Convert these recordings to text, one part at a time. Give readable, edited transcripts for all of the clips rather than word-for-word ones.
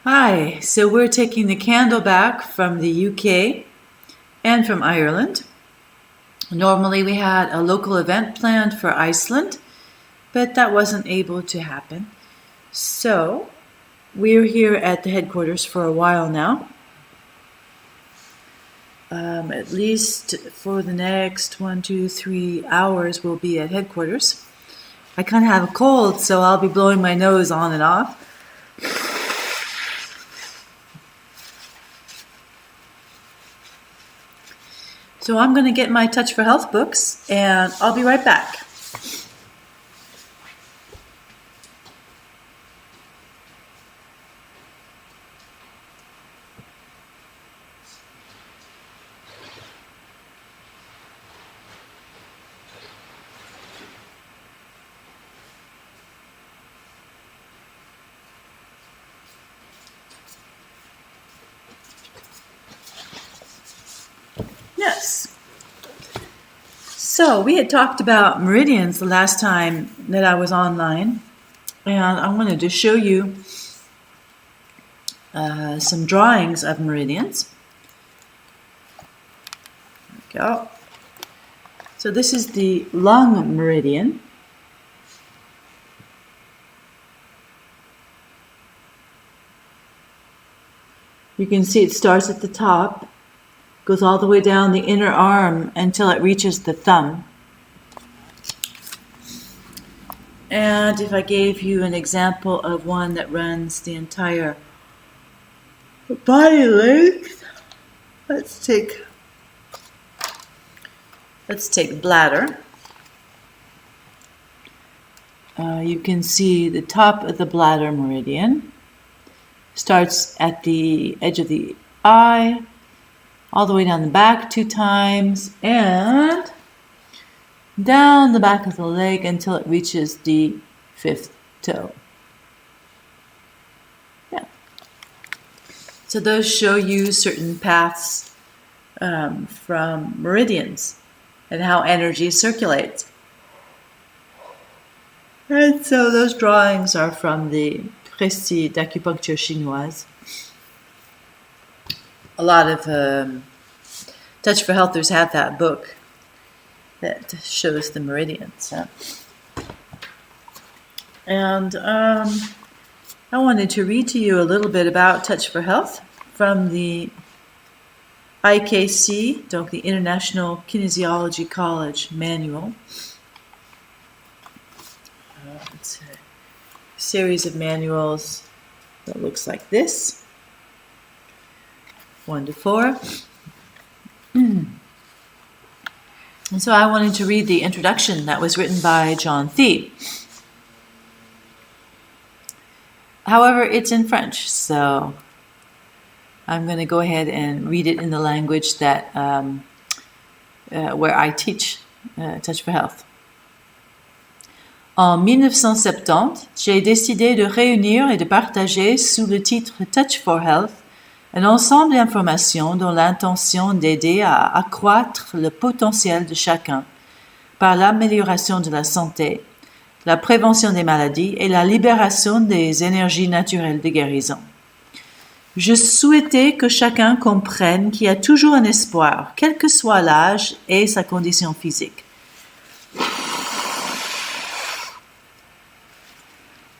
Hi, so we're taking the candle back from the UK and from Ireland. Normally we had a local event planned for Iceland, but that wasn't able to happen. So we're here at the headquarters for a while now. At least for the next 1, 2, 3 hours we'll be at headquarters. I kind of have a cold, so I'll be blowing my nose on and off. So I'm going to get my Touch for Health books, and I'll be right back. Yes. So we had talked about meridians the last time that I was online, and I wanted to show you some drawings of meridians. There we go. So this is the lung meridian. You can see it starts at the top, goes all the way down the inner arm until it reaches the thumb. And if I gave you an example of one that runs the entire body length, let's take bladder. You can see the top of the bladder meridian starts at the edge of the eye, all the way down the back 2 times, and down the back of the leg until it reaches the 5th toe. Yeah. So those show you certain paths from meridians and how energy circulates. And so those drawings are from the Précis d'acupuncture chinoise. A lot of Touch for Healthers have that book that shows the meridians. And I wanted to read to you a little bit about Touch for Health from the IKC, donc the International Kinesiology College Manual. It's a series of manuals that looks like this. 1 to 4. And so I wanted to read the introduction that was written by John Thie. However, it's in French, so I'm going to go ahead and read it in the language that where I teach Touch for Health. En 1970, j'ai décidé de réunir et de partager sous le titre Touch for Health un ensemble d'informations dont l'intention d'aider à accroître le potentiel de chacun par l'amélioration de la santé, la prévention des maladies et la libération des énergies naturelles de guérison. Je souhaitais que chacun comprenne qu'il y a toujours un espoir, quel que soit l'âge et sa condition physique.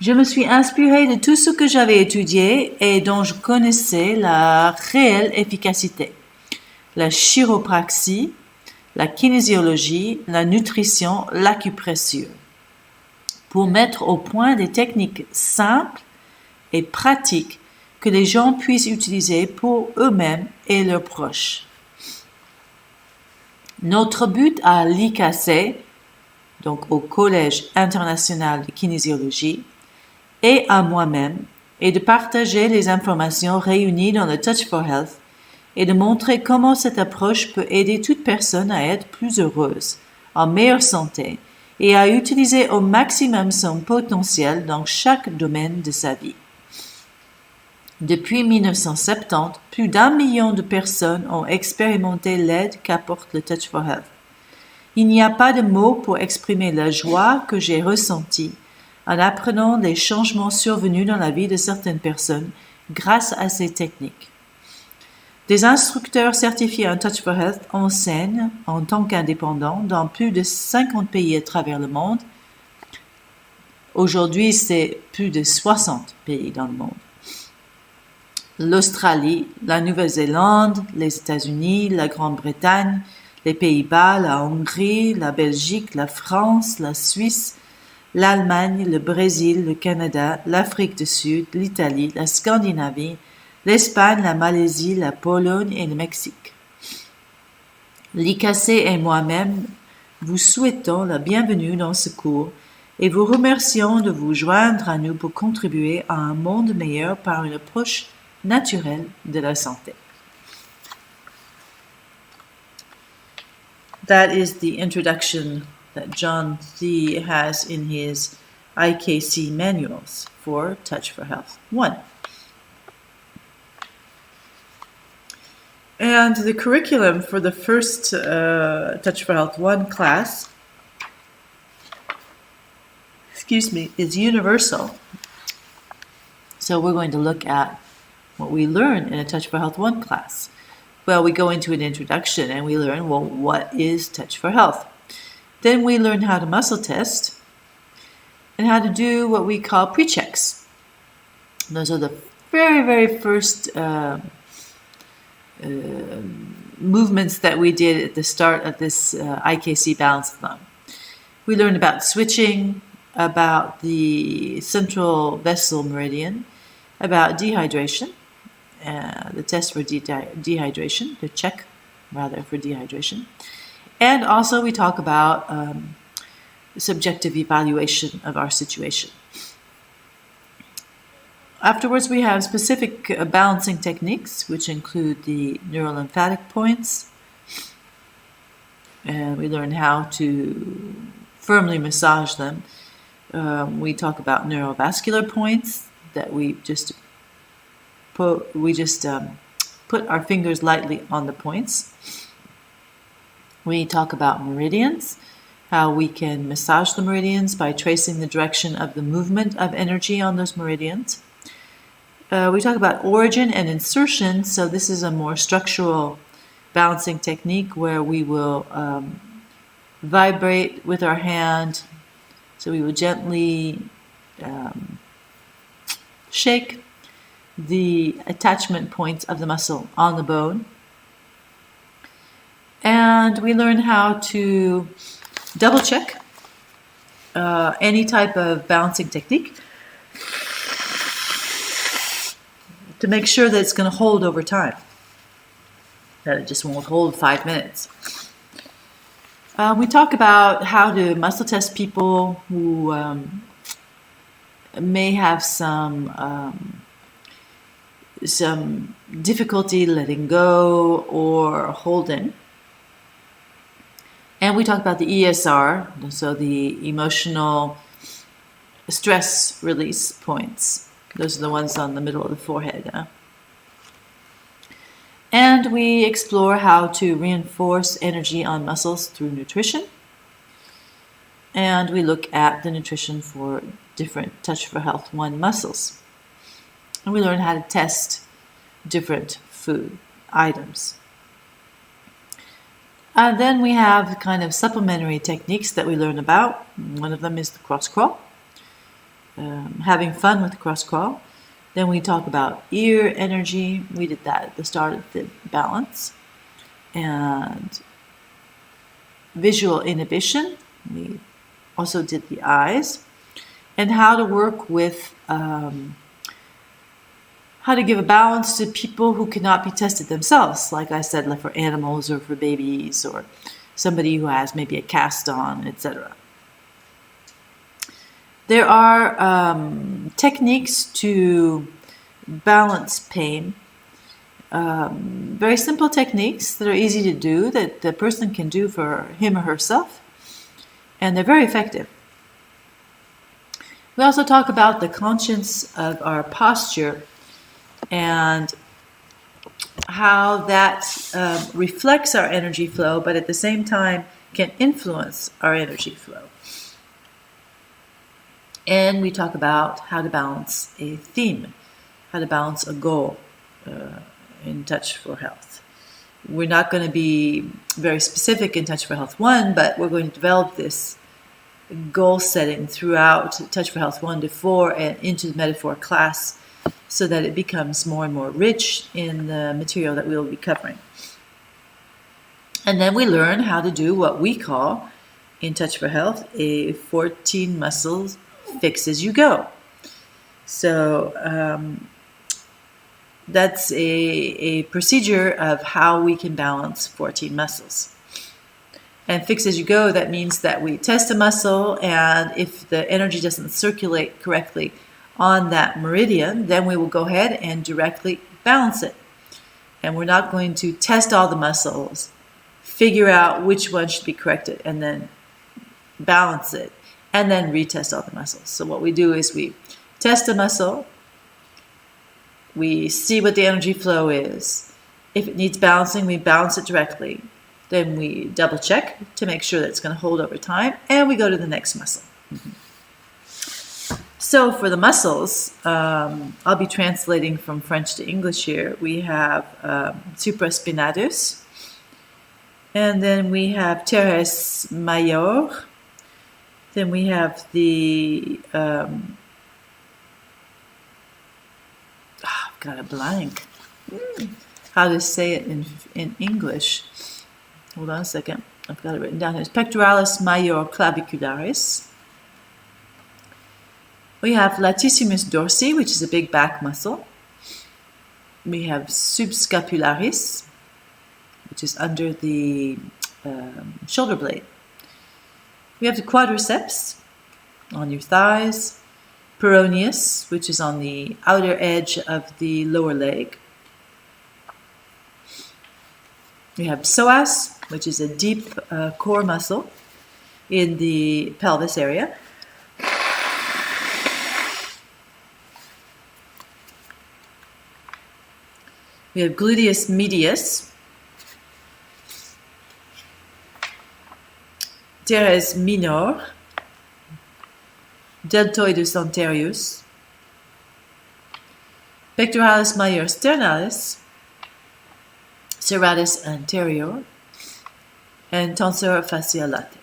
Je me suis inspirée de tout ce que j'avais étudié et dont je connaissais la réelle efficacité. La chiropraxie, la kinésiologie, la nutrition, l'acupressure. Pour mettre au point des techniques simples et pratiques que les gens puissent utiliser pour eux-mêmes et leurs proches. Notre but à l'IKC, donc au Collège international de kinésiologie, et à moi-même, est de partager les informations réunies dans le Touch for Health et de montrer comment cette approche peut aider toute personne à être plus heureuse, en meilleure santé et à utiliser au maximum son potentiel dans chaque domaine de sa vie. Depuis 1970, plus d'1 million de personnes ont expérimenté l'aide qu'apporte le Touch for Health. Il n'y a pas de mots pour exprimer la joie que j'ai ressentie en apprenant les changements survenus dans la vie de certaines personnes grâce à ces techniques. Des instructeurs certifiés en Touch for Health enseignent en tant qu'indépendants dans plus de 50 pays à travers le monde. Aujourd'hui, c'est plus de 60 pays dans le monde. L'Australie, la Nouvelle-Zélande, les États-Unis, la Grande-Bretagne, les Pays-Bas, la Hongrie, la Belgique, la France, la Suisse, l'Allemagne, le Brésil, le Canada, l'Afrique du Sud, l'Italie, la Scandinavie, l'Espagne, la Malaisie, la Pologne et le Mexique. L'IKC et moi-même vous souhaitons la bienvenue dans ce cours et vous remercions de vous joindre à nous pour contribuer à un monde meilleur par une approche naturelle de la santé. That is the introduction that John C. has in his IKC manuals for Touch for Health 1. And the curriculum for the first Touch for Health 1 class, is universal. So we're going to look at what we learn in a Touch for Health 1 class. Well, we go into an introduction and we learn, well, what is Touch for Health? Then we learn how to muscle test and how to do what we call pre-checks. Those are the very, very first movements that we did at the start of this IKC Balancathon. We learned about switching, about the central vessel meridian, about dehydration, the test for dehydration, the check rather for dehydration. And also we talk about subjective evaluation of our situation. Afterwards, we have specific balancing techniques, which include the neurolymphatic points. And we learn how to firmly massage them. We talk about neurovascular points that we just put our fingers lightly on the points. We talk about meridians, how we can massage the meridians by tracing the direction of the movement of energy on those meridians. We talk about origin and insertion, so this is a more structural balancing technique where we will vibrate with our hand. So we will gently shake the attachment points of the muscle on the bone. And we learn how to double check any type of balancing technique to make sure that it's going to hold over time, that it just won't hold 5 minutes. We talk about how to muscle test people who may have some difficulty letting go or holding. And we talk about the ESR, so the emotional stress release points. Those are the ones on the middle of the forehead. And we explore how to reinforce energy on muscles through nutrition. And we look at the nutrition for different Touch for Health 1 muscles. And we learn how to test different food items. And then we have kind of supplementary techniques that we learn about. One of them is the cross crawl. Having fun with the cross crawl. Then we talk about ear energy. We did that at the start of the balance. And visual inhibition. We also did the eyes. And how to work with, how to give a balance to people who cannot be tested themselves. Like I said, like for animals or for babies or somebody who has maybe a cast on, etc. There are techniques to balance pain, very simple techniques that are easy to do, that the person can do for him or herself, and they're very effective. We also talk about the conscience of our posture and how that reflects our energy flow, but at the same time can influence our energy flow. And we talk about how to balance a theme. how to balance a goal in Touch for Health. We're not going to be very specific in Touch for Health 1, but we're going to develop this goal setting throughout Touch for Health 1 to 4 and into the metaphor class so that it becomes more and more rich in the material that we'll be covering. And then we learn how to do what we call in Touch for Health a 14 muscles fix as you go. So that's a procedure of how we can balance 14 muscles. And fix as you go, that means that we test a muscle, and if the energy doesn't circulate correctly on that meridian, then we will go ahead and directly balance it. And we're not going to test all the muscles, figure out which one should be corrected, and then balance it, and then retest all the muscles. So what we do is we test a muscle, we see what the energy flow is. If it needs balancing, we balance it directly. Then we double check to make sure that it's going to hold over time, and we go to the next muscle. So for the muscles, I'll be translating from French to English here. We have supraspinatus, and then we have teres major. Then we have the I've got a blank. How to say it in English? Hold on a second. I've got it written down here. It's pectoralis major clavicularis. We have latissimus dorsi, which is a big back muscle. We have subscapularis, which is under the shoulder blade. We have the quadriceps on your thighs. Peroneus, which is on the outer edge of the lower leg. We have psoas, which is a deep core muscle in the pelvis area. We have gluteus medius, teres minor, deltoidus anterius, pectoralis major sternalis, serratus anterior, and tensor fasciae latae.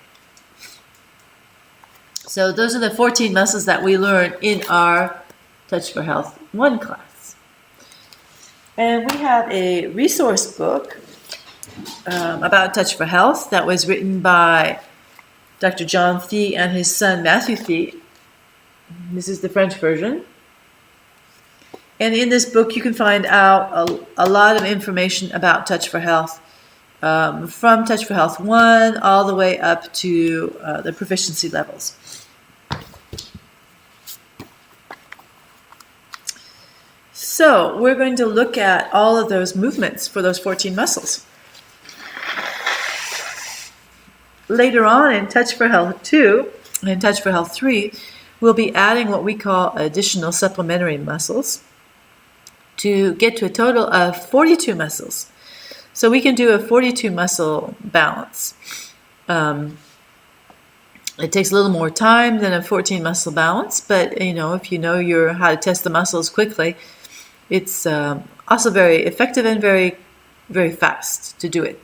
So those are the 14 muscles that we learn in our Touch for Health 1 class. And we have a resource book about Touch for Health that was written by Dr. John Thie and his son Matthew Thie. This is the French version. And in this book, you can find out a lot of information about Touch for Health, from Touch for Health 1 all the way up to the proficiency levels. So we're going to look at all of those movements for those 14 muscles. Later on in Touch for Health 2 and Touch for Health 3, we'll be adding what we call additional supplementary muscles to get to a total of 42 muscles. So we can do a 42 muscle balance. It takes a little more time than a 14 muscle balance, but if you know how to test the muscles quickly, it's also very effective and very, very fast to do it.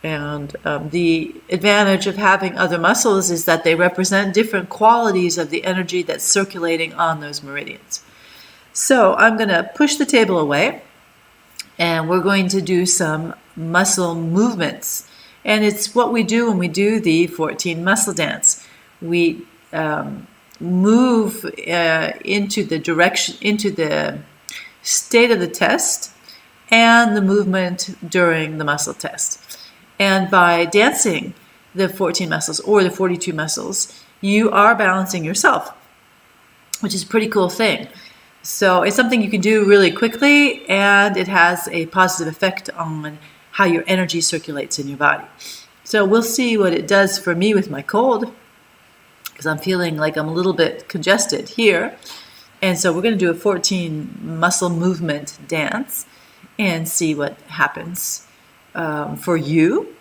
And the advantage of having other muscles is that they represent different qualities of the energy that's circulating on those meridians. So I'm going to push the table away, and we're going to do some muscle movements. And it's what we do when we do the 14 muscle dance. We move into the state of the test and the movement during the muscle test. And by dancing the 14 muscles or the 42 muscles, you are balancing yourself, which is a pretty cool thing. So it's something you can do really quickly, and it has a positive effect on how your energy circulates in your body. So we'll see what it does for me with my cold, because I'm feeling like I'm a little bit congested here. And so we're going to do a 14 muscle movement dance and see what happens for you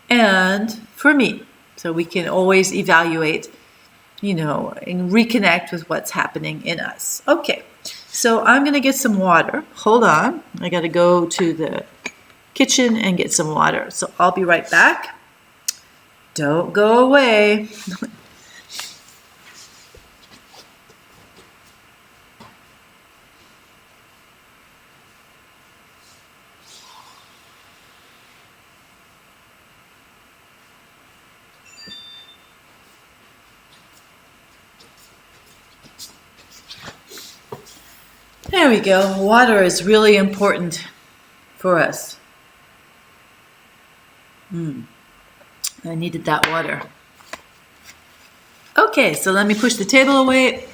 and for me. So we can always evaluate, and reconnect with what's happening in us. Okay, So I'm going to get some water. Hold on. I got to go to the kitchen and get some water. So I'll be right back. Don't go away. There we go. Water is really important for us. I needed that water. Okay, so let me push the table away.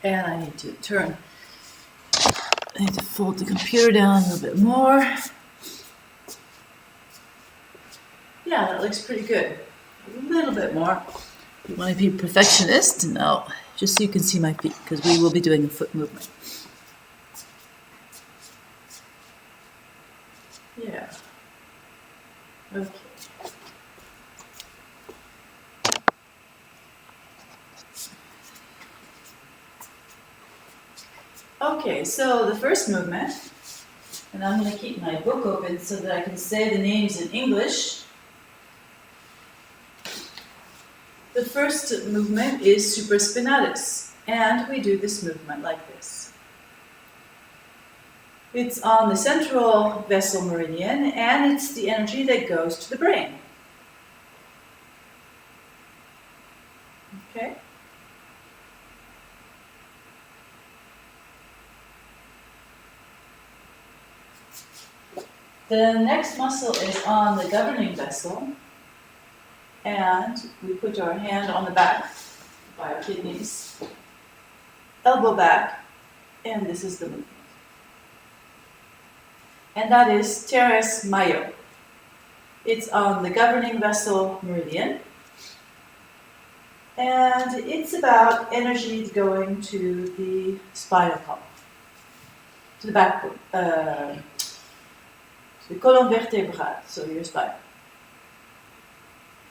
And I need to fold the computer down a little bit more. Yeah, that looks pretty good. A little bit more. You want to be perfectionist? No, just so you can see my feet, because we will be doing a foot movement. Yeah. Okay. Okay, so the first movement, and I'm going to keep my book open so that I can say the names in English. The first movement is supraspinatus, and we do this movement like this. It's on the central vessel meridian, and it's the energy that goes to the brain. Okay? The next muscle is on the governing vessel, and we put our hand on the back by our kidneys, elbow back, and this is the movement. And that is teres major. It's on the governing vessel meridian, and it's about energy going to the spinal column, to the backbone, to the column vertebrale, so your spine.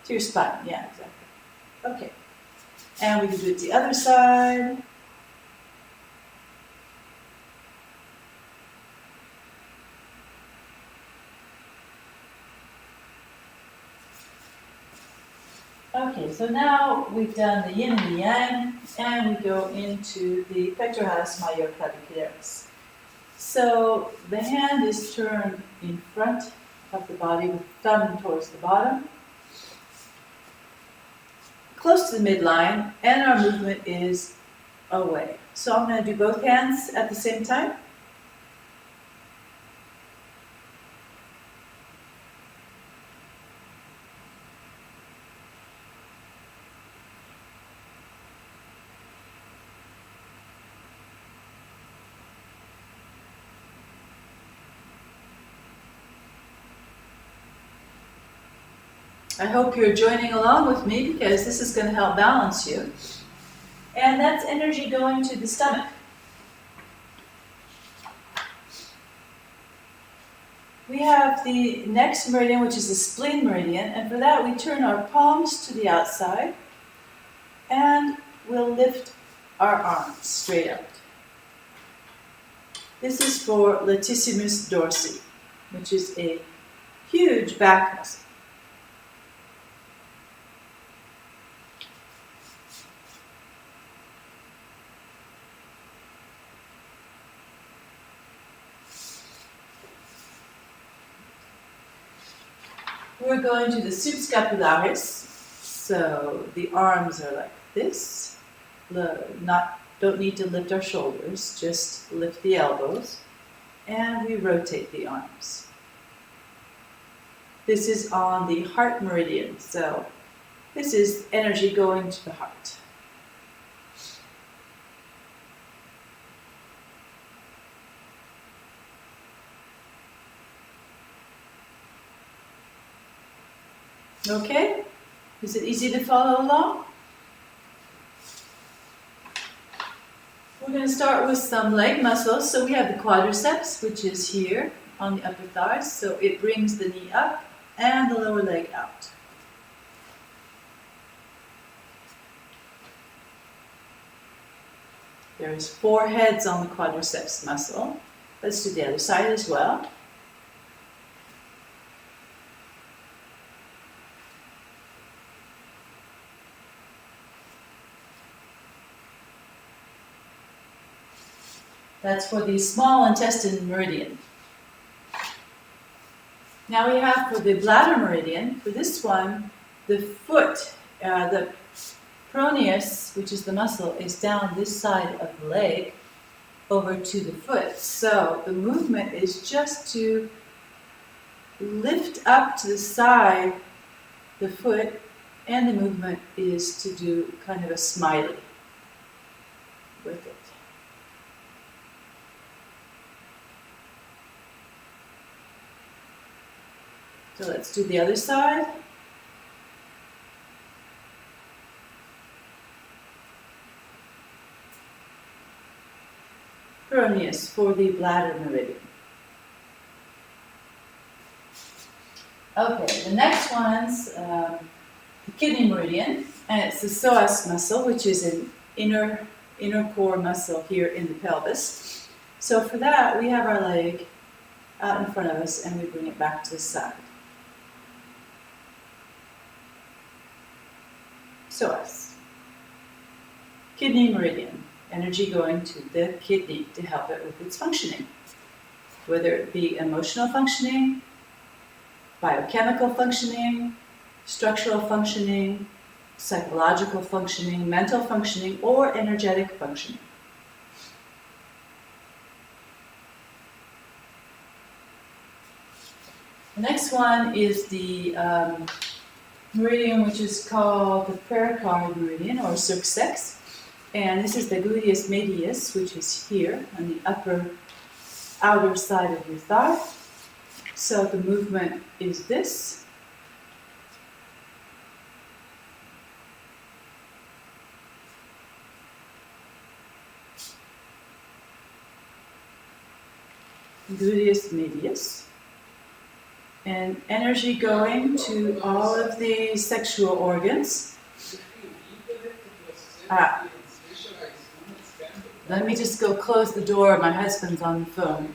To your spine, yeah, exactly. Okay. And we can do it the other side. Okay, so now we've done the yin and the yang, and we go into the pectoralis major clavicularis. So the hand is turned in front of the body with thumb towards the bottom, close to the midline, and our movement is away. So I'm going to do both hands at the same time. I hope you're joining along with me, because this is going to help balance you. And that's energy going to the stomach. We have the next meridian, which is the spleen meridian, and for that we turn our palms to the outside and we'll lift our arms straight out. This is for latissimus dorsi, which is a huge back muscle. We're going to the subscapularis, so the arms are like this. Don't need to lift our shoulders, just lift the elbows, and we rotate the arms. This is on the heart meridian, so this is energy going to the heart. Okay? Is it easy to follow along? We're going to start with some leg muscles. So we have the quadriceps, which is here on the upper thighs, so it brings the knee up and the lower leg out. There's 4 heads on the quadriceps muscle. Let's do the other side as well. That's for the small intestine meridian. Now we have for the bladder meridian, for this one, the foot, the peroneus, which is the muscle, is down this side of the leg over to the foot. So the movement is just to lift up to the side the foot, and the movement is to do kind of a smiley with it. So let's do the other side. Peroneus for the bladder meridian. Okay, the next one's the kidney meridian, and it's the psoas muscle, which is an inner core muscle here in the pelvis. So for that, we have our leg out in front of us, and we bring it back to the side. Psoas. Kidney meridian. Energy going to the kidney to help it with its functioning. Whether it be emotional functioning, biochemical functioning, structural functioning, psychological functioning, mental functioning, or energetic functioning. The next one is the meridian, which is called the pericard meridian, or circumflex, and this is the gluteus medius, which is here on the upper outer side of your thigh. So the movement is this. Gluteus medius. And energy going to all of the sexual organs. Let me just go close the door. My husband's on the phone.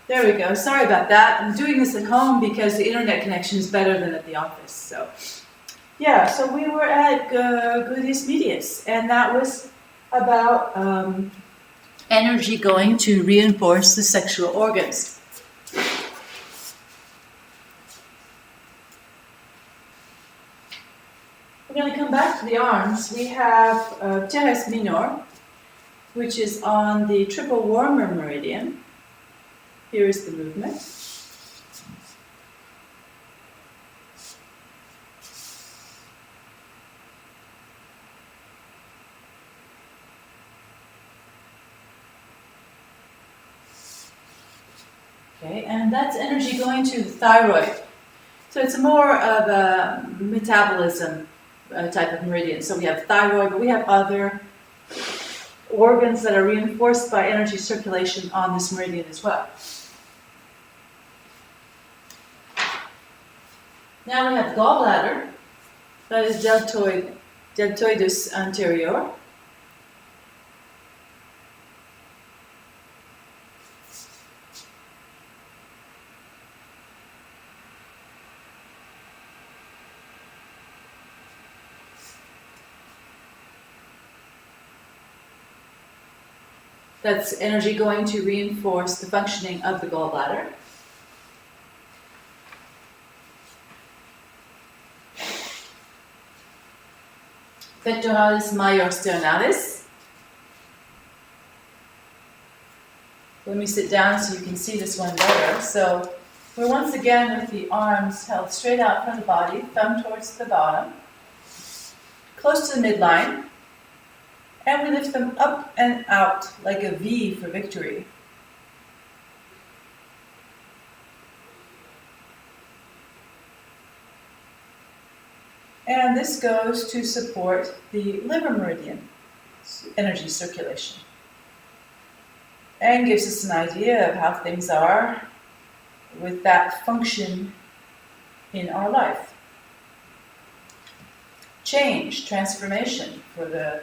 There we go. Sorry about that. I'm doing this at home because the internet connection is better than at the office. So, yeah. So we were at gluteus medius, and that was about energy going to reinforce the sexual organs. We're going to come back to the arms. We have teres minor, which is on the triple warmer meridian. Here is the movement. Okay, and that's energy going to the thyroid. So it's more of a metabolism type of meridian. So we have thyroid, but we have other organs that are reinforced by energy circulation on this meridian as well. Now we have the gallbladder, that is deltoides anterior. That's energy going to reinforce the functioning of the gallbladder. Pectoralis major sternalis. Let me sit down so you can see this one better. So we're once again with the arms held straight out from the body, thumb towards the bottom, close to the midline, and we lift them up and out like a V for victory. And this goes to support the liver meridian energy circulation and gives us an idea of how things are with that function in our life. Change, transformation for the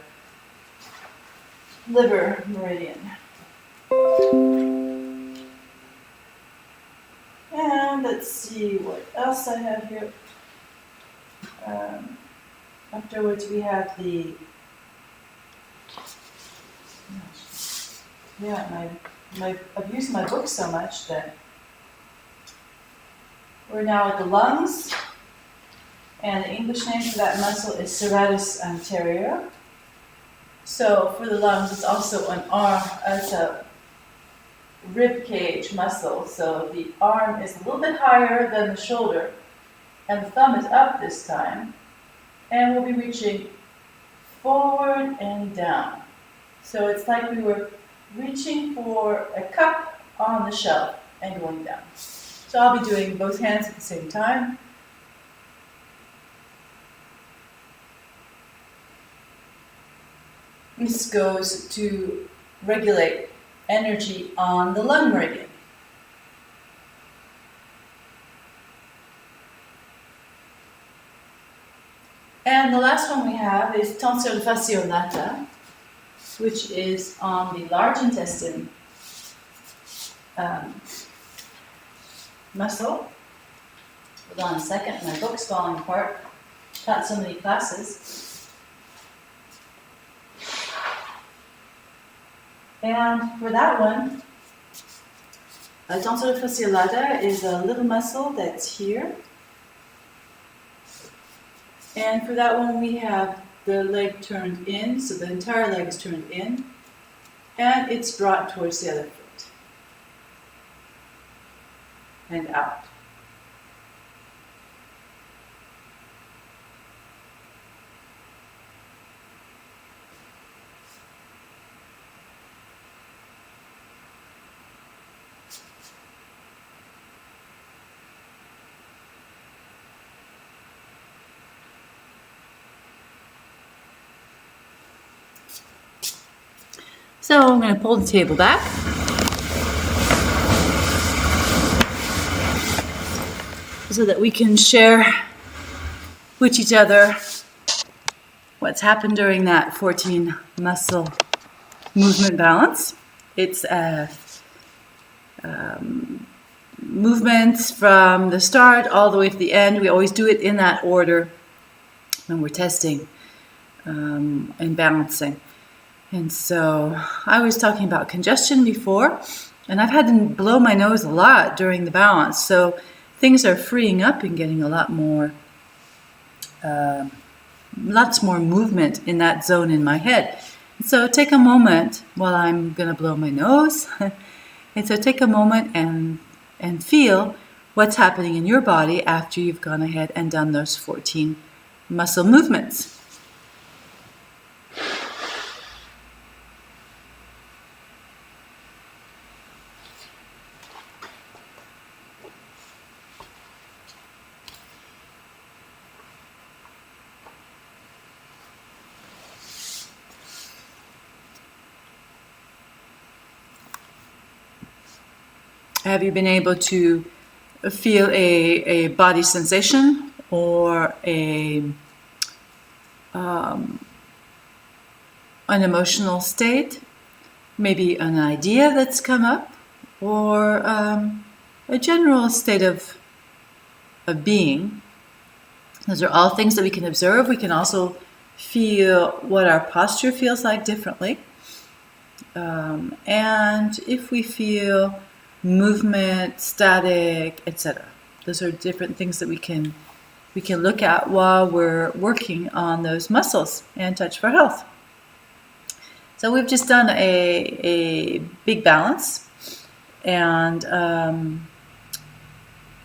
liver meridian. And let's see what else I have here. Afterwards we have I've used my book so much that we're now at the lungs, and the English name for that muscle is serratus anterior. So for the lungs, it's also an arm, it's a rib cage muscle. So the arm is a little bit higher than the shoulder, and the thumb is up this time, and we'll be reaching forward and down. So it's like we were reaching for a cup on the shelf and going down. So I'll be doing both hands at the same time. This goes to regulate energy on the lung meridian. And the last one we have is tensor fasciolata, which is on the large intestine muscle. Hold on a second, my book's falling apart. Taught so many classes. And for that one, tensor fasciolata is a little muscle that's here. And for that one, we have the leg turned in, so the entire leg is turned in, and it's brought towards the other foot and out. So I'm going to pull the table back. So that we can share with each other what's happened during that 14 muscle movement balance. It's movements from the start all the way to the end. We always do it in that order when we're testing and balancing. And so I was talking about congestion before, and I've had to blow my nose a lot during the balance. So things are freeing up and getting a lot more, lots more movement in that zone in my head. And so take a moment while I'm going to blow my nose. And so take a moment and feel what's happening in your body after you've gone ahead and done those 14 muscle movements. Have you been able to feel a body sensation or an emotional state? Maybe an idea that's come up, or a general state of being. Those are all things that we can observe. We can also feel what our posture feels like differently. And if we feel movement, static, etc. Those are different things that we can look at while we're working on those muscles and Touch for Health. So we've just done a big balance, and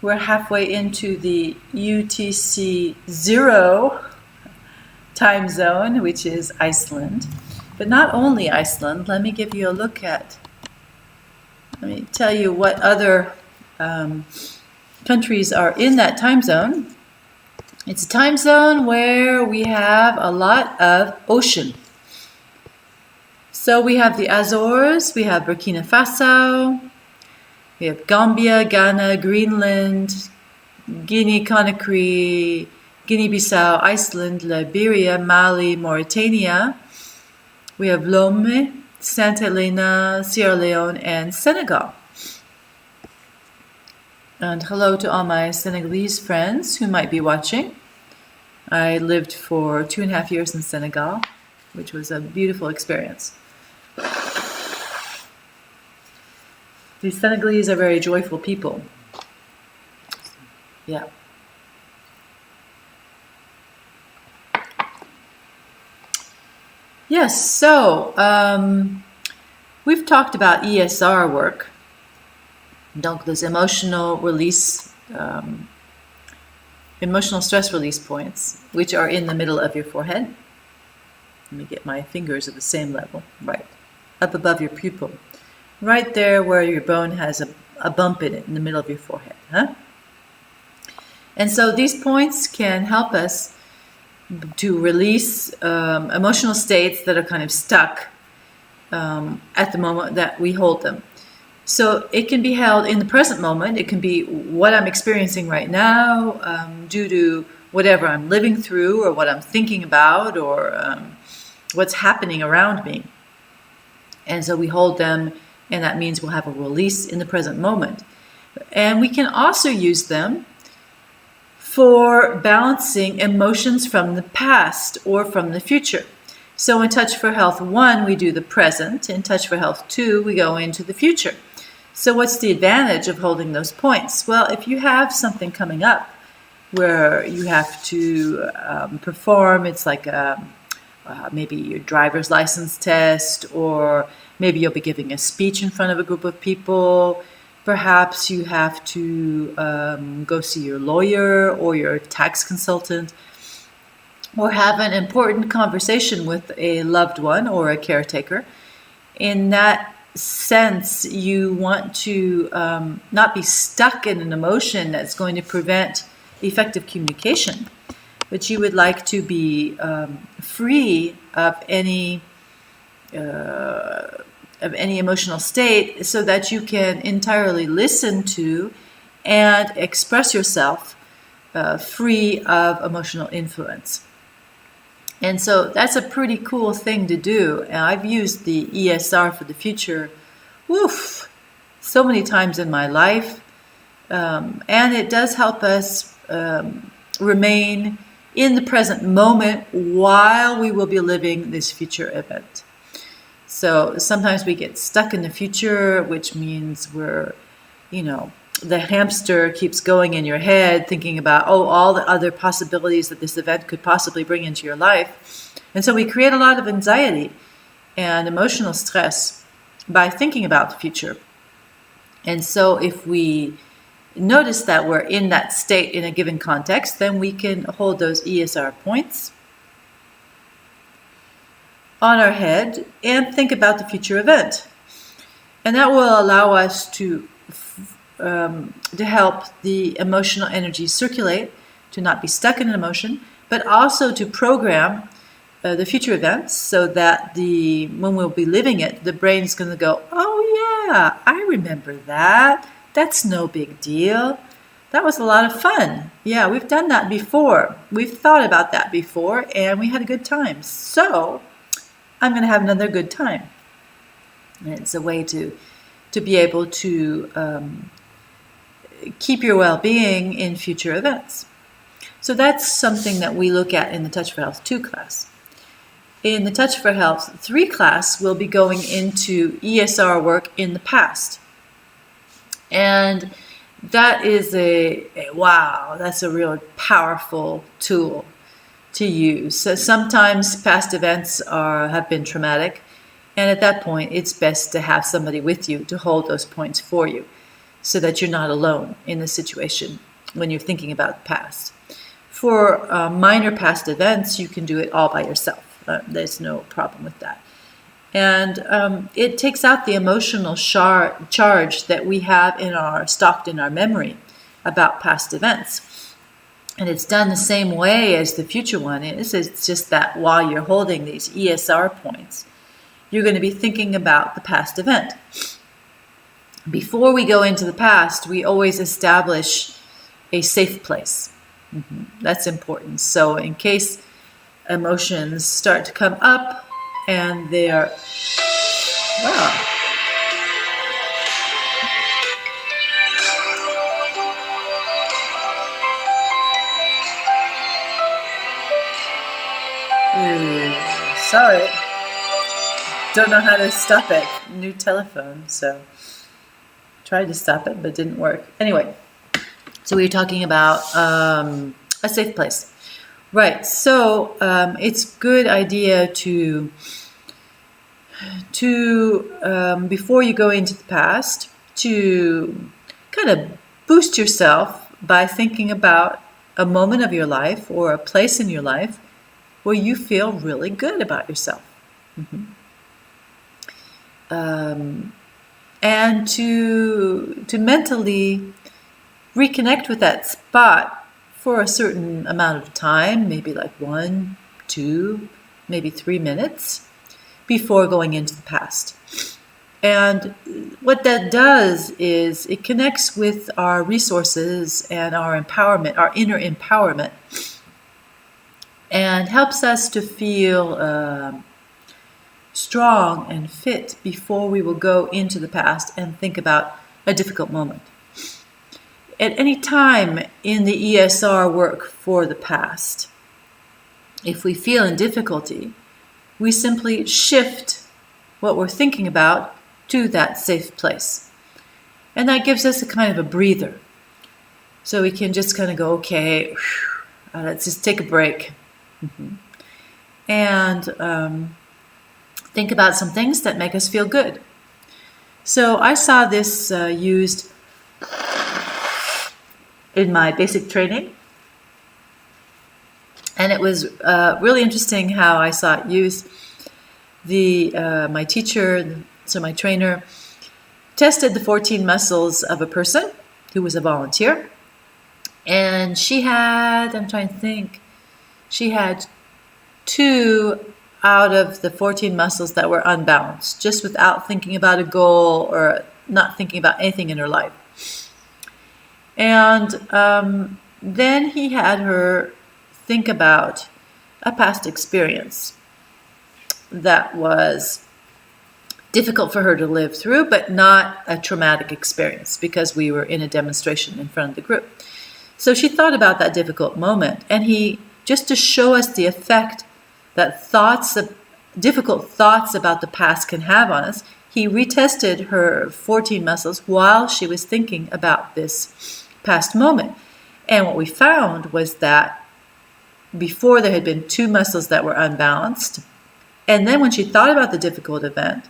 we're halfway into the UTC 0 time zone, which is Iceland. But not only Iceland. Let me give you a look at. Let me tell you what other countries are in that time zone. It's a time zone where we have a lot of ocean. So we have the Azores, we have Burkina Faso, we have Gambia, Ghana, Greenland, Guinea-Conakry, Guinea-Bissau, Iceland, Liberia, Mali, Mauritania. We have Lome, Saint Helena, Sierra Leone, and Senegal. And hello to all my Senegalese friends who might be watching. I lived for 2.5 years in Senegal, which was a beautiful experience. The Senegalese are very joyful people. Yeah. Yes, so we've talked about ESR work, donc those emotional stress release points, which are in the middle of your forehead. Let me get my fingers at the same level, right, up above your pupil, right there where your bone has a bump in it in the middle of your forehead, huh? And so these points can help us to release emotional states that are kind of stuck at the moment that we hold them. So it can be held in the present moment. It can be what I'm experiencing right now due to whatever I'm living through or what I'm thinking about or what's happening around me. And so we hold them, and that means we'll have a release in the present moment. And we can also use them for balancing emotions from the past or from the future. So in Touch for Health 1, we do the present. In Touch for Health 2, we go into the future. So what's the advantage of holding those points? Well, if you have something coming up where you have to perform, it's like maybe your driver's license test, or maybe you'll be giving a speech in front of a group of people. Perhaps you have to go see your lawyer or your tax consultant, or have an important conversation with a loved one or a caretaker. In that sense, you want to not be stuck in an emotion that's going to prevent effective communication, but you would like to be free of any emotional state so that you can entirely listen to and express yourself free of emotional influence. And so that's a pretty cool thing to do. And I've used the ESR for the future, so many times in my life. And it does help us remain in the present moment while we will be living this future event. So sometimes we get stuck in the future, which means we're, the hamster keeps going in your head thinking about, all the other possibilities that this event could possibly bring into your life. And so we create a lot of anxiety and emotional stress by thinking about the future. And so if we notice that we're in that state in a given context, then we can hold those ESR points on our head and think about the future event. And that will allow us to help the emotional energy circulate, to not be stuck in an emotion, but also to program the future events so that when we'll be living it, the brain is going to go, oh yeah, I remember that. That's no big deal. That was a lot of fun. Yeah, we've done that before. We've thought about that before, and we had a good time. So I'm going to have another good time. And it's a way to be able to keep your well-being in future events. So that's something that we look at in the Touch for Health 2 class. In the Touch for Health 3 class, we'll be going into ESR work in the past. And that is that's a real powerful tool to use. So sometimes past events have been traumatic, and at that point, it's best to have somebody with you to hold those points for you, so that you're not alone in the situation when you're thinking about the past. For minor past events, you can do it all by yourself. There's no problem with that. And it takes out the emotional charge that we have stocked in our memory about past events. And it's done the same way as the future one is. It's just that while you're holding these ESR points, you're going to be thinking about the past event. Before we go into the past, we always establish a safe place. That's important. So in case emotions start to come up and they're, wow. Sorry. Don't know how to stop it. New telephone, so tried to stop it, but it didn't work. Anyway, so we were talking about a safe place. Right, so it's a good idea to before you go into the past, to kind of boost yourself by thinking about a moment of your life or a place in your life where you feel really good about yourself. And to mentally reconnect with that spot for a certain amount of time, maybe like 1, 2, maybe 3 minutes before going into the past. And what that does is it connects with our resources and our empowerment, our inner empowerment, and helps us to feel strong and fit before we will go into the past and think about a difficult moment. At any time in the ESR work for the past, if we feel in difficulty, we simply shift what we're thinking about to that safe place. And that gives us a kind of a breather. So we can just kind of go, okay, let's just take a break. And think about some things that make us feel good. So I saw this used in my basic training. And it was really interesting how I saw it used. My teacher, so my trainer, tested the 14 muscles of a person who was a volunteer. And she had, I'm trying to think, she had 2 out of the 14 muscles that were unbalanced, just without thinking about a goal or not thinking about anything in her life. And then he had her think about a past experience that was difficult for her to live through, but not a traumatic experience, because we were in a demonstration in front of the group. So she thought about that difficult moment, and he, just to show us the effect that difficult thoughts about the past can have on us, he retested her 14 muscles while she was thinking about this past moment. And what we found was that before there had been 2 muscles that were unbalanced, and then when she thought about the difficult event,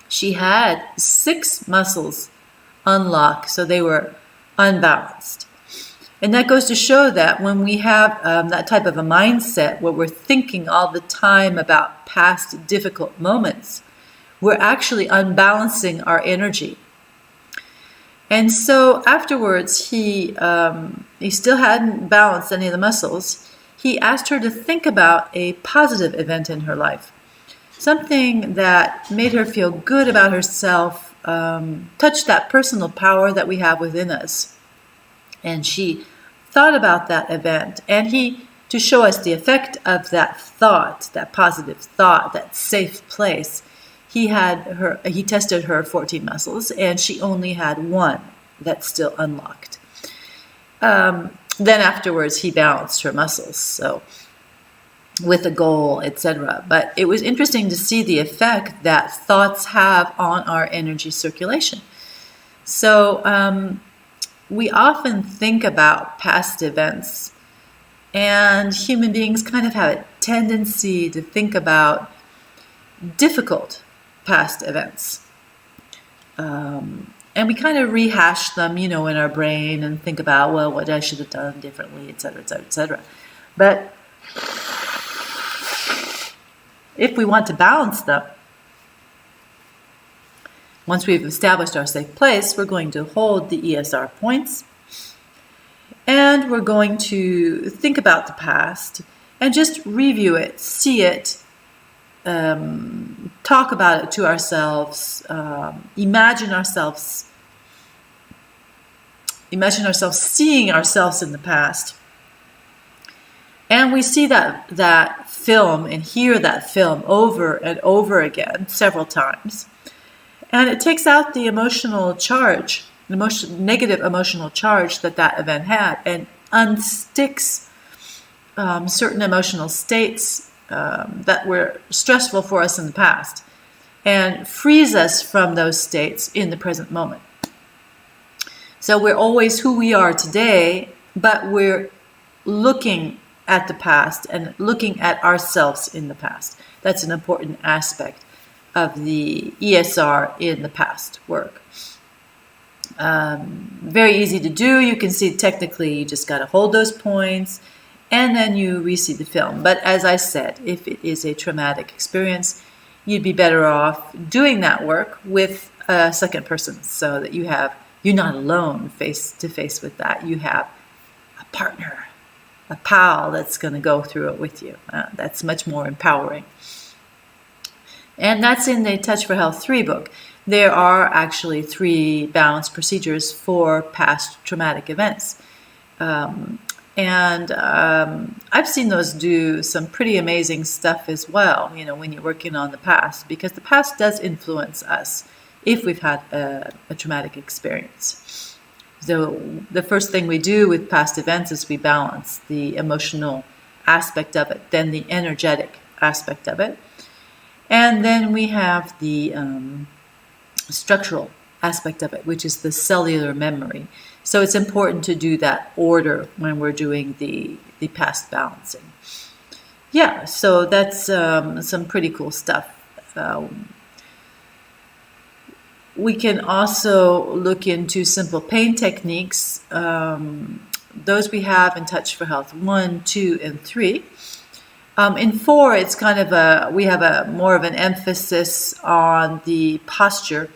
she had 6 muscles unlocked, so they were unbalanced. And that goes to show that when we have that type of a mindset where we're thinking all the time about past difficult moments, we're actually unbalancing our energy. And so afterwards, he still hadn't balanced any of the muscles. He asked her to think about a positive event in her life, something that made her feel good about herself, touched that personal power that we have within us. And she thought about that event, and he, to show us the effect of that thought, that positive thought, that safe place, he tested her 14 muscles, and she only had 1 that's still unlocked. Then afterwards, he balanced her muscles, so with a goal, etc. But it was interesting to see the effect that thoughts have on our energy circulation. So we often think about past events, and human beings kind of have a tendency to think about difficult past events. And we kind of rehash them, in our brain and think about, well, what I should have done differently, etc., etc., etc. But if we want to balance them, once we've established our safe place, we're going to hold the ESR points And we're going to think about the past and just review it, see it, talk about it to ourselves, imagine ourselves seeing ourselves in the past. And we see that film and hear that film over and over again several times. And it takes out the emotional charge, negative emotional charge that event had, and unsticks certain emotional states that were stressful for us in the past, and frees us from those states in the present moment. So we're always who we are today, but we're looking at the past and looking at ourselves in the past. That's an important aspect of the ESR in the past work. Very easy to do. You can see technically you just got to hold those points and then you re-see the film. But as I said, if it is a traumatic experience, you'd be better off doing that work with a second person so that you're not alone face to face with that. You have a partner, a pal that's going to go through it with you. That's much more empowering. And that's in the Touch for Health 3 book. There are actually 3 balance procedures for past traumatic events. I've seen those do some pretty amazing stuff as well, when you're working on the past, because the past does influence us if we've had a traumatic experience. So the first thing we do with past events is we balance the emotional aspect of it, then the energetic aspect of it, and then we have the structural aspect of it, which is the cellular memory. So it's important to do that order when we're doing the past balancing. Yeah, so that's some pretty cool stuff. We can also look into simple pain techniques. Those we have in Touch for Health 1, 2, and 3. In 4, it's kind of we have more of an emphasis on the posture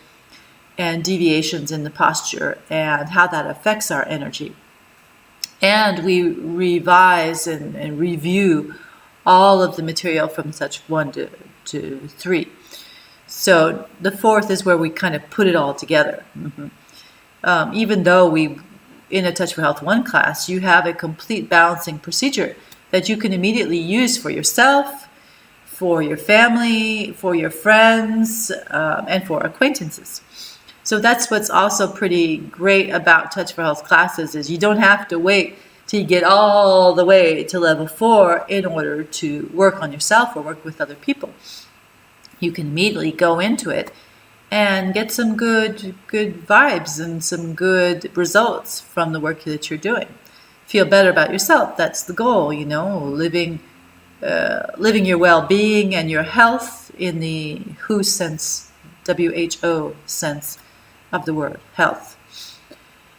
and deviations in the posture and how that affects our energy. And we revise and review all of the material from Touch 1 to 3. So the 4th is where we kind of put it all together. Even though in a Touch for Health 1 class, you have a complete balancing procedure that you can immediately use for yourself, for your family, for your friends, and for acquaintances. So that's what's also pretty great about Touch for Health classes is you don't have to wait till you get all the way to level 4 in order to work on yourself or work with other people. You can immediately go into it and get some good vibes and some good results from the work that you're doing. Feel better about yourself. That's the goal, living your well-being and your health in the WHO sense, WHO sense of the word health.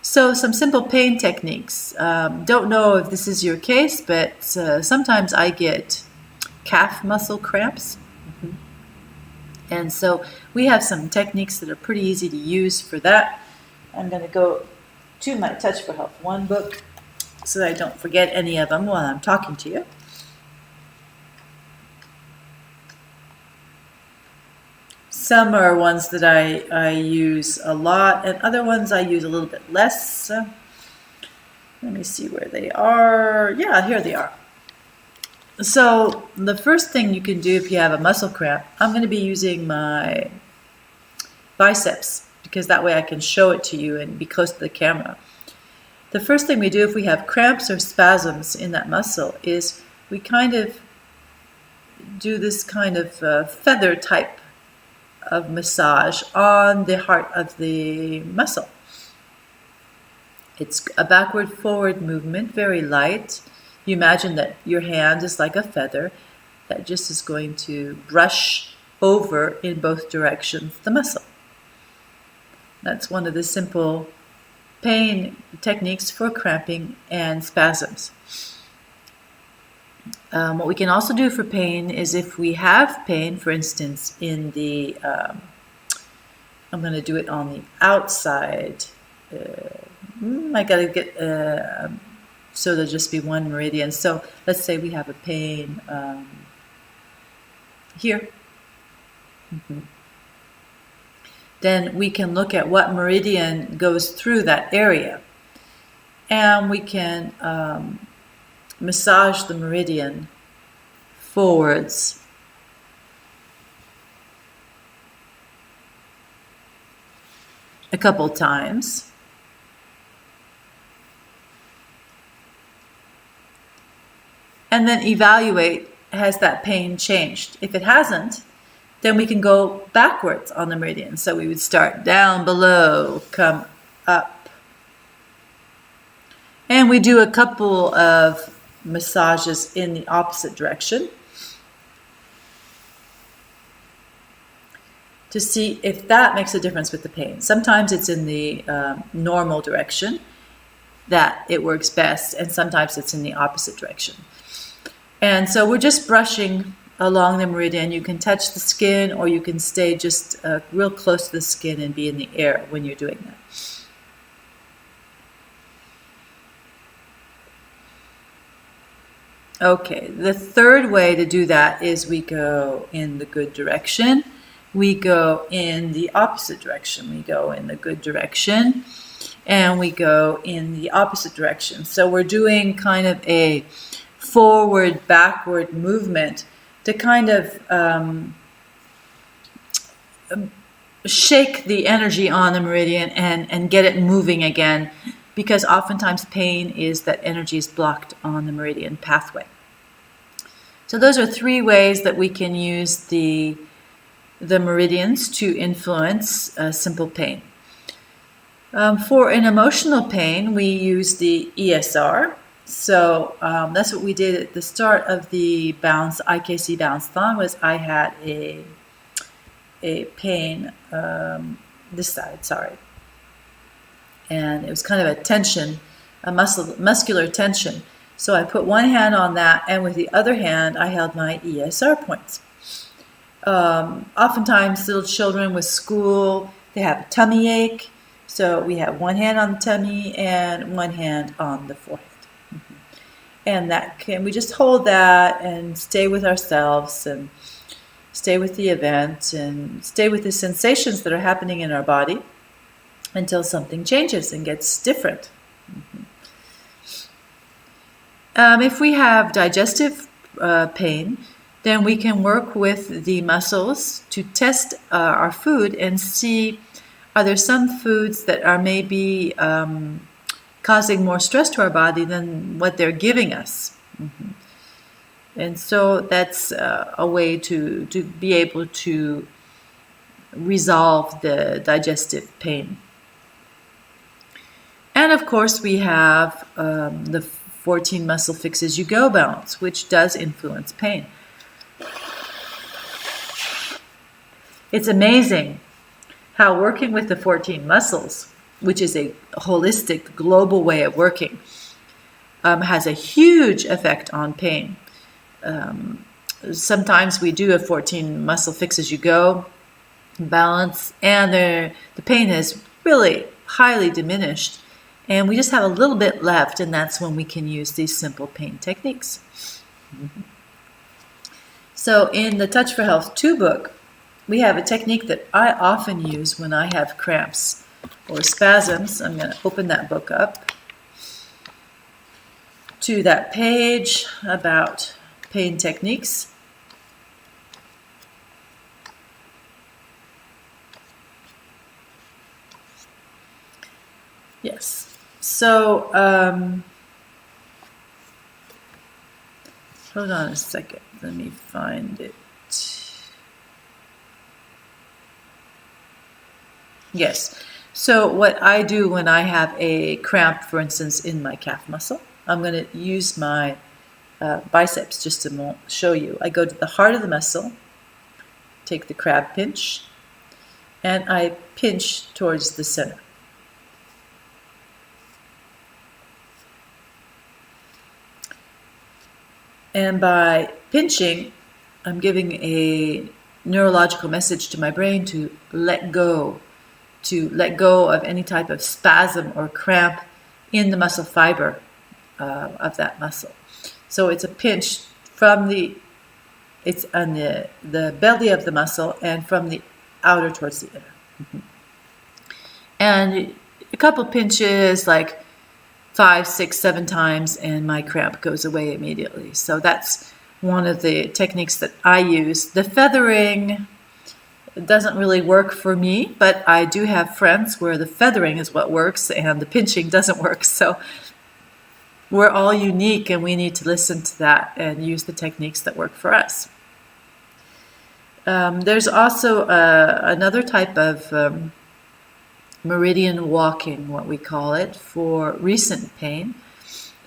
So some simple pain techniques. Don't know if this is your case, but sometimes I get calf muscle cramps. And so we have some techniques that are pretty easy to use for that. I'm going to go to my Touch for Health 1 book so that I don't forget any of them while I'm talking to you. Some are ones that I use a lot, and other ones I use a little bit less. Let me see where they are. Yeah, here they are. So the first thing you can do if you have a muscle cramp, I'm going to be using my biceps because that way I can show it to you and be close to the camera. The first thing we do if we have cramps or spasms in that muscle is we kind of do this kind of feather type of massage on the heart of the muscle. It's a backward-forward movement, very light. You imagine that your hand is like a feather that just is going to brush over in both directions the muscle. That's one of the simple pain techniques for cramping and spasms. What we can also do for pain is if we have pain, for instance, in the, I'm going to do it on the outside. I got to get So there'll just be one meridian. So let's say we have a pain here. Then we can look at what meridian goes through that area. And we can massage the meridian forwards. A couple times. And then evaluate, has that pain changed? If it hasn't, then we can go backwards on the meridian. So we would start down below, come up. And we do a couple of massages in the opposite direction to see if that makes a difference with the pain. Sometimes it's in the normal direction that it works best, and sometimes it's in the opposite direction. And so we're just brushing along the meridian. You can touch the skin, or you can stay just real close to the skin and be in the air when you're doing that. Okay, the third way to do that is we go in the good direction. We go in the opposite direction. We go in the good direction, and we go in the opposite direction. So we're doing kind of a forward, backward movement to kind of shake the energy on the meridian and get it moving again, because oftentimes pain is that energy is blocked on the meridian pathway. So those are three ways that we can use the meridians to influence simple pain. For an emotional pain, we use the ESR. So that's what we did at the start of the IKC Balancathon. Was I had a pain this side, sorry, and it was kind of a tension, a muscular tension. So I put one hand on that, and with the other hand, I held my ESR points. Oftentimes, little children with school, they have a tummy ache. So we have one hand on the tummy and one hand on the forehead. And we just hold that and stay with ourselves and stay with the event and stay with the sensations that are happening in our body until something changes and gets different. If we have digestive pain, then we can work with the muscles to test our food and see, are there some foods that are maybe causing more stress to our body than what they're giving us. And so that's a way to be able to resolve the digestive pain. And of course we have the 14 muscle fix as you go balance, which does influence pain. It's amazing how working with the 14 muscles, which is a holistic, global way of working, has a huge effect on pain. Sometimes we do a 14 muscle fix as you go balance, and the pain is really highly diminished, and we just have a little bit left, and that's when we can use these simple pain techniques. So in the Touch for Health 2 book, we have a technique that I often use when I have cramps or spasms. I'm going to open that book up to that page about pain techniques. Yes. So, hold on a second. Let me find it. Yes. So what I do when I have a cramp, for instance, in my calf muscle, I'm going to use my biceps just to show you. I go to the heart of the muscle, take the crab pinch, and I pinch towards the center. And by pinching, I'm giving a neurological message to my brain to let go of any type of spasm or cramp in the muscle fiber. of that muscle. So it's a pinch from it's on the belly of the muscle and from the outer towards the inner. Mm-hmm. And a couple pinches, like 5, 6, 7 times, and my cramp goes away immediately. So that's one of the techniques that I use. The feathering doesn't really work for me, but I do have friends where the feathering is what works and the pinching doesn't work. So we're all unique, and we need to listen to that and use the techniques that work for us. There's also another type of meridian walking, what we call it, for recent pain,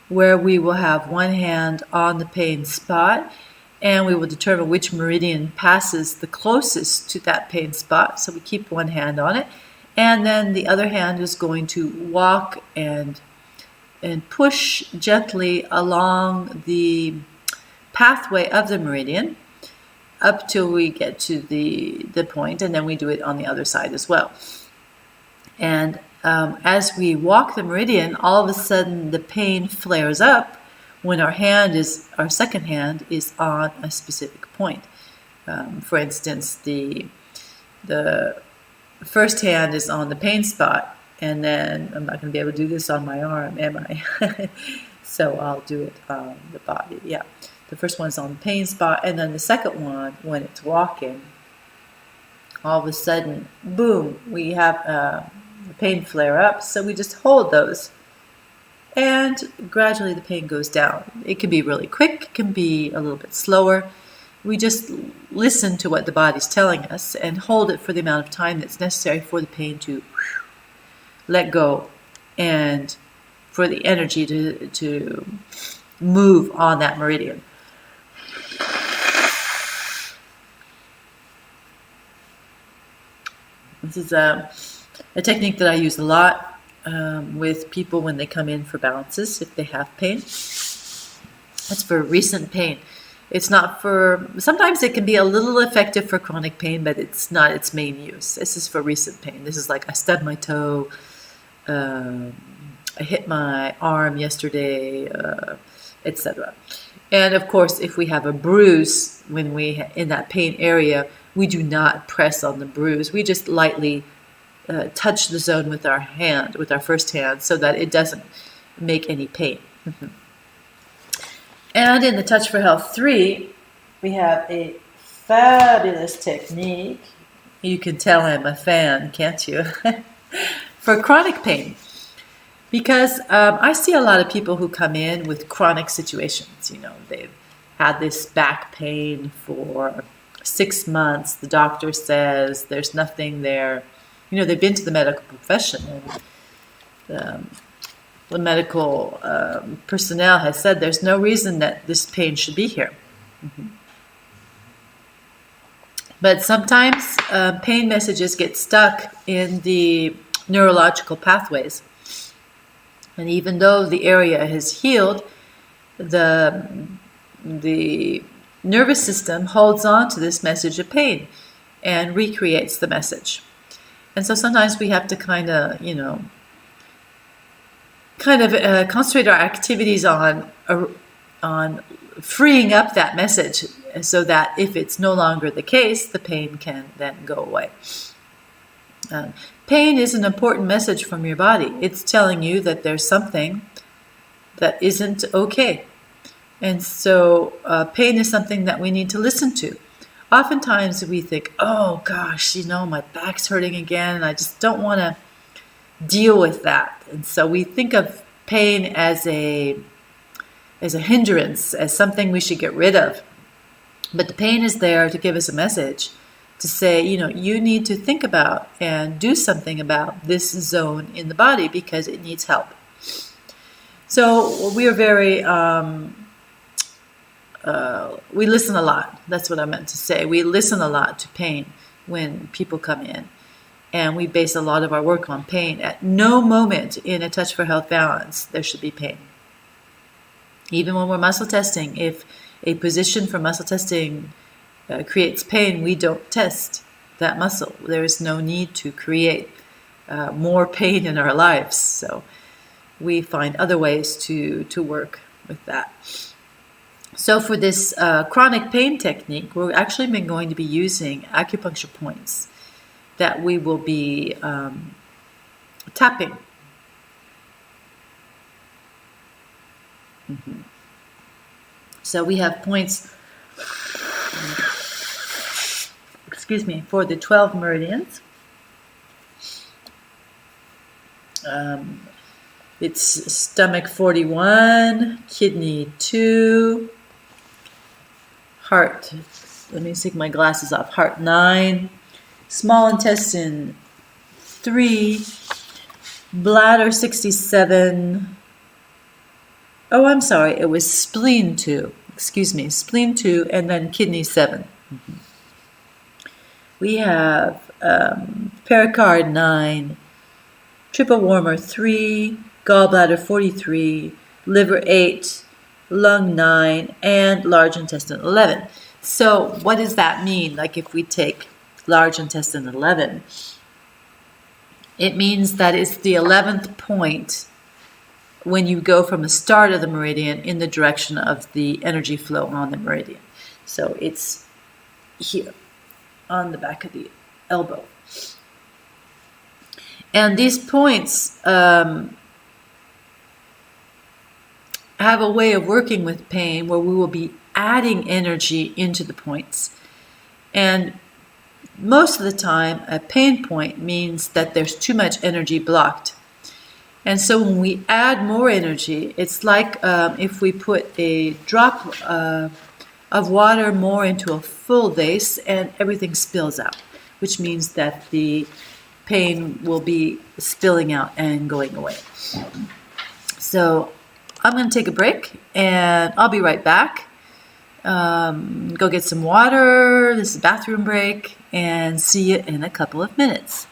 where we will have one hand on the pain spot, and we will determine which meridian passes the closest to that pain spot. So we keep one hand on it, and then the other hand is going to walk and push gently along the pathway of the meridian up till we get to the point, and then we do it on the other side as well. And as we walk the meridian, all of a sudden the pain flares up when our second hand is on a specific point. For instance, the first hand is on the pain spot, and then I'm not going to be able to do this on my arm, am I? So I'll do it on the body. Yeah, the first one's on the pain spot, and then the second one, when it's walking, all of a sudden, boom, we have the pain flare up. So we just hold those, and gradually the pain goes down. It can be really quick, it can be a little bit slower. We just listen to what the body's telling us and hold it for the amount of time that's necessary for the pain to let go and for the energy to move on that meridian. This is a technique that I use a lot with people when they come in for balances, if they have pain. That's for recent pain. It's not for, sometimes it can be a little effective for chronic pain, but it's not its main use. This is for recent pain. This is like, I stubbed my toe, I hit my arm yesterday, etc. And of course, if we have a bruise when we in that pain area, we do not press on the bruise. We just lightly touch the zone with our hand, with our first hand, so that it doesn't make any pain. Mm-hmm. And in the Touch for Health 3, we have a fabulous technique. You can tell I'm a fan, can't you? For chronic pain. Because I see a lot of people who come in with chronic situations. You know, they've had this back pain for 6 months. The doctor says there's nothing there. You know, they've been to the medical profession, and the medical personnel has said there's no reason that this pain should be here. Mm-hmm. But sometimes pain messages get stuck in the neurological pathways. And even though the area has healed, the nervous system holds on to this message of pain and recreates the message. And so sometimes we have to kind of concentrate our activities on freeing up that message, so that if it's no longer the case, the pain can then go away. Pain is an important message from your body. It's telling you that there's something that isn't okay. And so pain is something that we need to listen to. Oftentimes we think, oh gosh, my back's hurting again, and I just don't want to deal with that. And so we think of pain as a hindrance, as something we should get rid of. But the pain is there to give us a message, to say, you need to think about and do something about this zone in the body because it needs help. So we are very, we listen a lot. That's what I meant to say. We listen a lot to pain when people come in. And we base a lot of our work on pain. At no moment in a Touch for Health balance, there should be pain. Even when we're muscle testing, if a position for muscle testing creates pain, we don't test that muscle. There is no need to create more pain in our lives. So we find other ways to work with that. So for this chronic pain technique, we're actually going to be using acupuncture points that we will be tapping. So we have points, for the 12 meridians. It's stomach 41, kidney 2, heart, let me take my glasses off, heart 9, small intestine 3, bladder 67, oh, I'm sorry, it was spleen 2, spleen 2, and then kidney 7. We have pericard 9, triple warmer 3, gallbladder 43, liver 8, lung 9, and large intestine 11. So what does that mean? Like if we take large intestine 11, it means that it's the 11th point when you go from the start of the meridian in the direction of the energy flow on the meridian. So it's here on the back of the elbow. And these points have a way of working with pain where we will be adding energy into the points. And most of the time, a pain point means that there's too much energy blocked. And so when we add more energy, it's like if we put a drop of water more into a full vase and everything spills out, which means that the pain will be spilling out and going away. So I'm going to take a break and I'll be right back. Go get some water. This is a bathroom break, and see you in a couple of minutes.